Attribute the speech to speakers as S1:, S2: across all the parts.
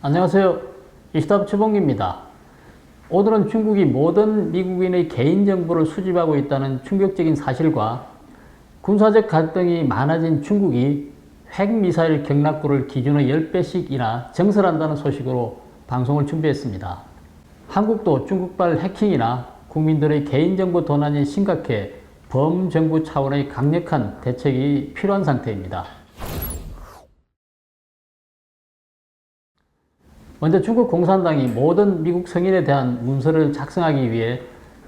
S1: 안녕하세요. 이시답 최봉기입니다. 오늘은 중국이 모든 미국인의 개인정보를 수집하고 있다는 충격적인 사실과 군사적 갈등이 많아진 중국이 핵미사일 경락고를 기준의 10배씩이나 증설한다는 소식으로 방송을 준비했습니다. 한국도 중국발 해킹이나 국민들의 개인정보 도난이 심각해 범정부 차원의 강력한 대책이 필요한 상태입니다. 먼저 중국 공산당이 모든 미국 성인에 대한 문서를 작성하기 위해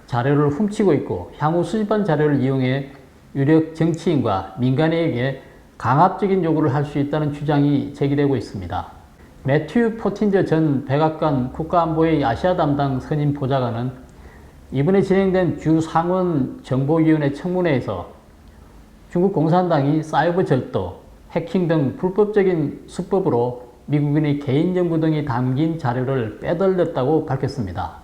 S1: 자료를 훔치고 있고 향후 수집한 자료를 이용해 유력 정치인과 민간인에게 강압적인 요구를 할 수 있다는 주장이 제기되고 있습니다. 매튜 포틴저 전 백악관 국가안보의 아시아 담당 선임 보좌관은 이번에 진행된 주상원 정보위원회 청문회에서 중국 공산당이 사이버 절도, 해킹 등 불법적인 수법으로 미국인의 개인정보 등이 담긴 자료를 빼돌렸다고 밝혔습니다.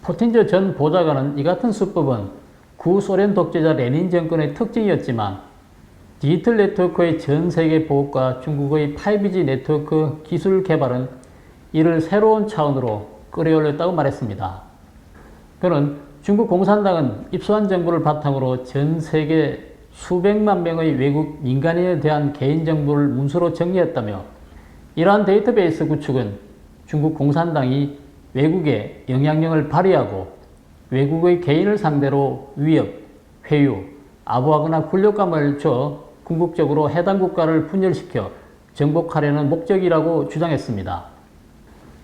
S1: 포틴저 전 보좌관은 이 같은 수법은 구소련 독재자 레닌 정권의 특징이었지만 디지털 네트워크의 전 세계 보급과 중국의 5G 네트워크 기술 개발은 이를 새로운 차원으로 끌어올렸다고 말했습니다. 그는 중국 공산당은 입수한 정보를 바탕으로 전 세계 수백만 명의 외국 민간인에 대한 개인정보를 문서로 정리했다며 이러한 데이터베이스 구축은 중국 공산당이 외국에 영향력을 발휘하고 외국의 개인을 상대로 위협, 회유, 아부하거나 굴욕감을 줘 궁극적으로 해당 국가를 분열시켜 정복하려는 목적이라고 주장했습니다.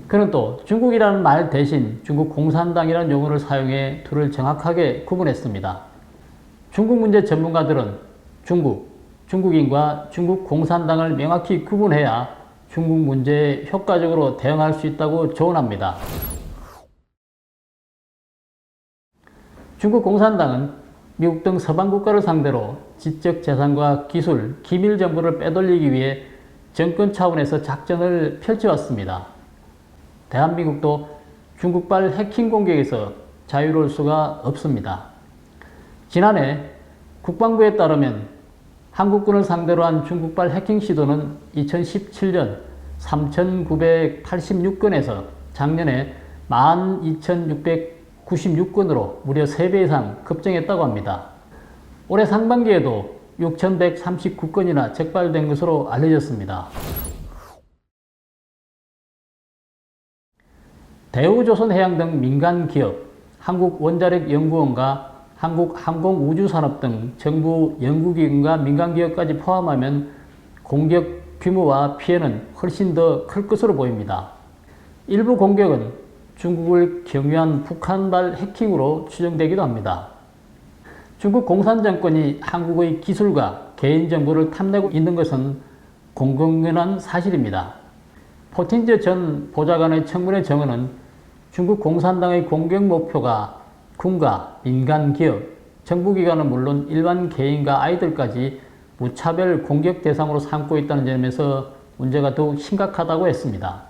S1: 그는 또 중국이라는 말 대신 중국 공산당이라는 용어를 사용해 둘을 정확하게 구분했습니다. 중국 문제 전문가들은 중국인과 중국 공산당을 명확히 구분해야 중국 문제에 효과적으로 대응할 수 있다고 조언합니다. 중국 공산당은 미국 등 서방 국가를 상대로 지적 재산과 기술, 기밀 정보를 빼돌리기 위해 정권 차원에서 작전을 펼쳐왔습니다. 대한민국도 중국발 해킹 공격에서 자유로울 수가 없습니다. 지난해 국방부에 따르면 한국군을 상대로 한 중국발 해킹 시도는 2017년 3,986건에서 작년에 12,696건으로 무려 3배 이상 급증했다고 합니다. 올해 상반기에도 6,139건이나 적발된 것으로 알려졌습니다. 대우조선해양 등 민간 기업, 한국원자력연구원과 한국항공우주산업 등 정부 연구기관과 민간기업까지 포함하면 공격 규모와 피해는 훨씬 더 클 것으로 보입니다. 일부 공격은 중국을 경유한 북한발 해킹으로 추정되기도 합니다. 중국 공산정권이 한국의 기술과 개인정보를 탐내고 있는 것은 공공연한 사실입니다. 포틴저 전 보좌관의 청문회 정언은 중국 공산당의 공격 목표가 군과 민간 기업, 정부기관은 물론 일반 개인과 아이들까지 무차별 공격 대상으로 삼고 있다는 점에서 문제가 더욱 심각하다고 했습니다.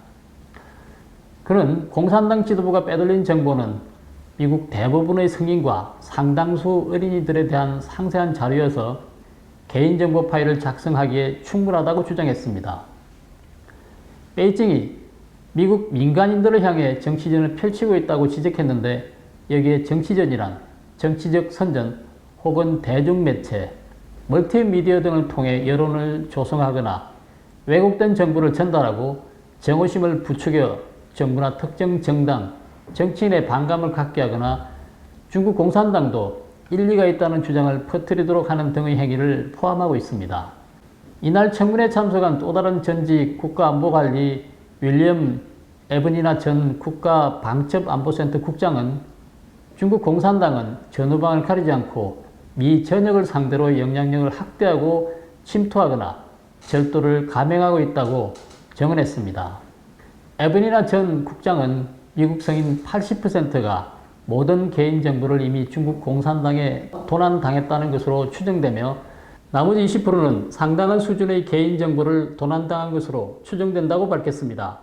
S1: 그는 공산당 지도부가 빼돌린 정보는 미국 대부분의 성인과 상당수 어린이들에 대한 상세한 자료여서 개인정보 파일을 작성하기에 충분하다고 주장했습니다. 베이징이 미국 민간인들을 향해 정치전을 펼치고 있다고 지적했는데 여기에 정치전이란 정치적 선전 혹은 대중매체, 멀티미디어 등을 통해 여론을 조성하거나 왜곡된 정보를 전달하고 정오심을 부추겨 정부나 특정 정당, 정치인의 반감을 갖게 하거나 중국 공산당도 일리가 있다는 주장을 퍼뜨리도록 하는 등의 행위를 포함하고 있습니다. 이날 청문회에 참석한 또 다른 전직 국가안보관리 윌리엄 에버니나 전 국가방첩안보센터 국장은 중국 공산당은 전후방을 가리지 않고 미 전역을 상대로 영향력을 확대하고 침투하거나 절도를 감행하고 있다고 정언했습니다. 에버니나 전 국장은 미국 성인 80%가 모든 개인정보를 이미 중국 공산당에 도난당했다는 것으로 추정되며 나머지 20%는 상당한 수준의 개인정보를 도난당한 것으로 추정된다고 밝혔습니다.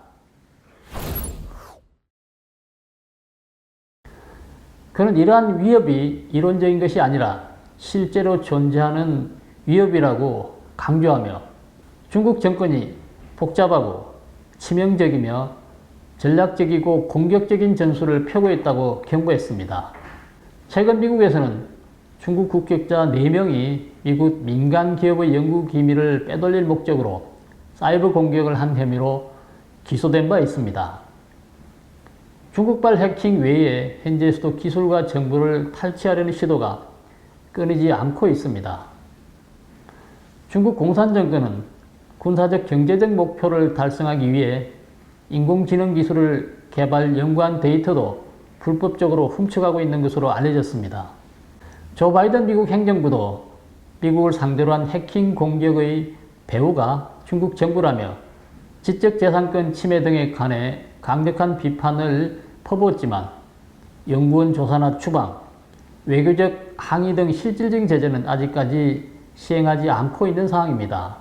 S1: 그는 이러한 위협이 이론적인 것이 아니라 실제로 존재하는 위협이라고 강조하며 중국 정권이 복잡하고 치명적이며 전략적이고 공격적인 전술을 펴고 있다고 경고했습니다. 최근 미국에서는 중국 국적자 4명이 미국 민간 기업의 연구 기밀을 빼돌릴 목적으로 사이버 공격을 한 혐의로 기소된 바 있습니다. 중국발 해킹 외에 현재에서도 기술과 정보를 탈취하려는 시도가 끊이지 않고 있습니다. 중국 공산정권은 군사적 경제적 목표를 달성하기 위해 인공지능 기술을 개발 연구한 데이터도 불법적으로 훔쳐가고 있는 것으로 알려졌습니다. 조 바이든 미국 행정부도 미국을 상대로 한 해킹 공격의 배후가 중국 정부라며 지적재산권 침해 등에 관해 강력한 비판을 퍼부었지만 연구원 조사나 추방, 외교적 항의 등 실질적인 제재는 아직까지 시행하지 않고 있는 상황입니다.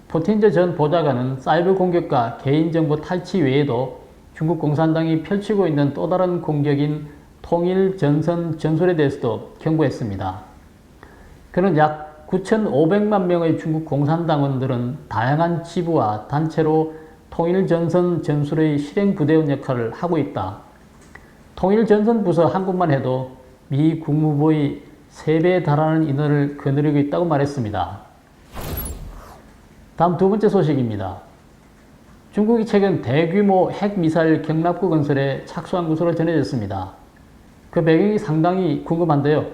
S1: 포틴저 전 보좌관은 사이버 공격과 개인정보 탈취 외에도 중국 공산당이 펼치고 있는 또 다른 공격인 통일전선 전술에 대해서도 경고했습니다. 그는 약 9,500만 명의 중국 공산당원들은 다양한 지부와 단체로 통일전선 전술의 실행부대원 역할을 하고 있다. 통일전선 부서 한 곳만 해도 미 국무부의 3배에 달하는 인원을 거느리고 있다고 말했습니다. 다음 두 번째 소식입니다. 중국이 최근 대규모 핵미사일 경납고 건설에 착수한 것으로 전해졌습니다. 그 배경이 상당히 궁금한데요.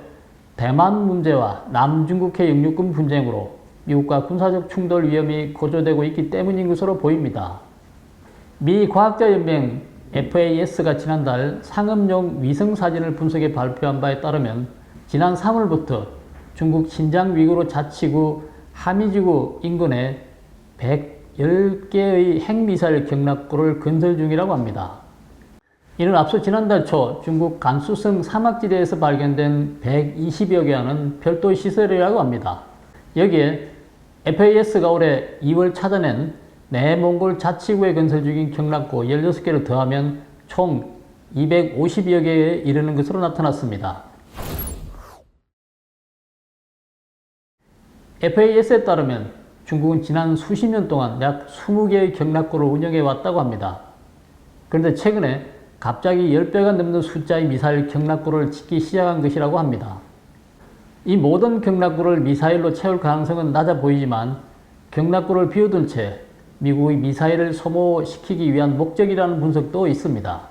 S1: 대만 문제와 남중국해 영유권 분쟁으로 미국과 군사적 충돌 위험이 고조되고 있기 때문인 것으로 보입니다. 미 과학자연맹 FAS가 지난달 상업용 위성사진을 분석해 발표한 바에 따르면 지난 3월부터 중국 신장 위구르 자치구 하미지구 인근에 110개의 핵미사일 경납고를 건설 중이라고 합니다. 이는 앞서 지난달 초 중국 간수성 사막지대에서 발견된 120여 개와는 별도의 시설이라고 합니다. 여기에 FAS가 올해 2월 찾아낸 내몽골 자치구에 건설 중인 경납고 16개를 더하면 총 250여 개에 이르는 것으로 나타났습니다. FAS에 따르면 중국은 지난 수십 년 동안 약 20개의 경납고를 운영해 왔다고 합니다. 그런데 최근에 갑자기 10배가 넘는 숫자의 미사일 경납고를 짓기 시작한 것이라고 합니다. 이 모든 경납고를 미사일로 채울 가능성은 낮아 보이지만 경납고를 비워둔 채 미국의 미사일을 소모시키기 위한 목적이라는 분석도 있습니다.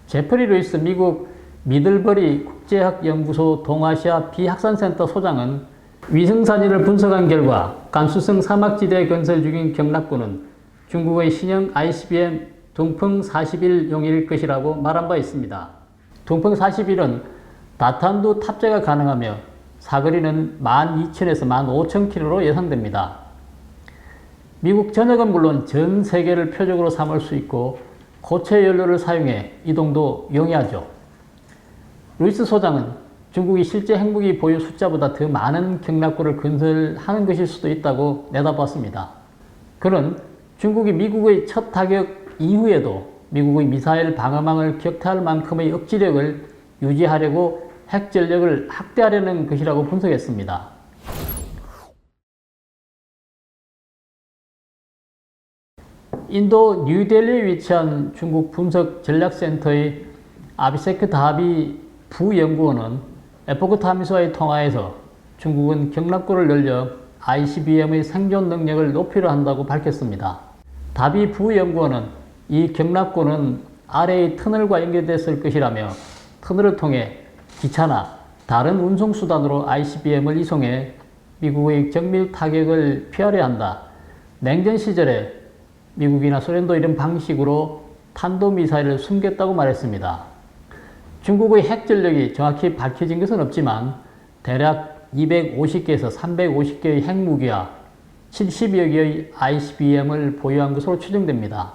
S1: 제프리 루이스 미국 미들버리 국제학연구소 동아시아 비확산센터 소장은 위성사진을 분석한 결과 간수성 사막지대에 건설 중인 경납고는 중국의 신형 ICBM 둥펑41용일 것이라고 말한 바 있습니다. 둥펑41은 다탄두 탑재가 가능하며 사거리는 12,000에서 15,000km로 예상됩니다. 미국 전역은 물론 전 세계를 표적으로 삼을 수 있고 고체 연료를 사용해 이동도 용이하죠. 루이스 소장은 중국이 실제 핵무기 보유 숫자보다 더 많은 경납고를 건설하는 것일 수도 있다고 내다봤습니다. 그는 중국이 미국의 첫 타격 이후에도 미국의 미사일 방어망을 격퇴할 만큼의 억지력을 유지하려고 핵 전력을 확대하려는 것이라고 분석했습니다. 인도 뉴델리에 위치한 중국 분석 전략센터의 아비세크 다비 부연구원은 에포크 타임스와의 통화에서 중국은 경납고를 늘려 ICBM의 생존 능력을 높이려 한다고 밝혔습니다. 다비 부연구원은 이 경납고는 아래의 터널과 연결됐을 것이라며 터널을 통해 기차나 다른 운송수단으로 ICBM을 이송해 미국의 정밀 타격을 피하려 한다. 냉전 시절에 미국이나 소련도 이런 방식으로 탄도미사일을 숨겼다고 말했습니다. 중국의 핵 전력이 정확히 밝혀진 것은 없지만 대략 250개에서 350개의 핵무기와 70여 개의 ICBM을 보유한 것으로 추정됩니다.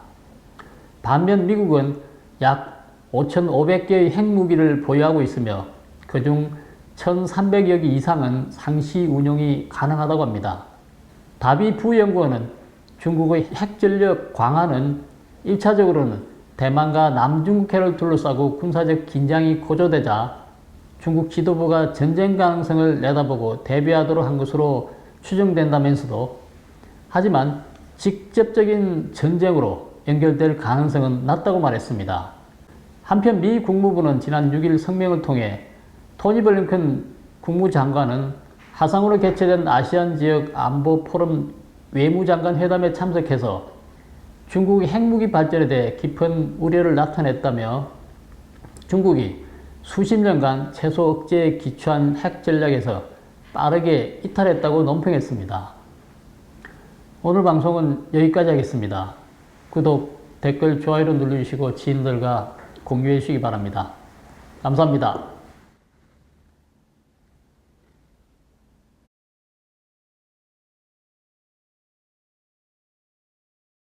S1: 반면 미국은 약 5,500개의 핵무기를 보유하고 있으며 그중 1,300여 개 이상은 상시 운용이 가능하다고 합니다. 다비 부연구원은 중국의 핵전력 강화는 1차적으로는 대만과 남중국해를 둘러싸고 군사적 긴장이 고조되자 중국 지도부가 전쟁 가능성을 내다보고 대비하도록 한 것으로 추정된다면서도 하지만 직접적인 전쟁으로 연결될 가능성은 낮다고 말했습니다. 한편 미 국무부는 지난 6일 성명을 통해 토니 블링컨 국무장관은 화상으로 개최된 아시안 지역 안보 포럼 외무장관 회담에 참석해서 중국의 핵무기 발전에 대해 깊은 우려를 나타냈다며 중국이 수십 년간 최소 억제에 기초한 핵 전략에서 빠르게 이탈했다고 논평했습니다. 오늘 방송은 여기까지 하겠습니다. 구독, 댓글, 좋아요를 눌러주시고 지인들과 공유해 주시기 바랍니다. 감사합니다.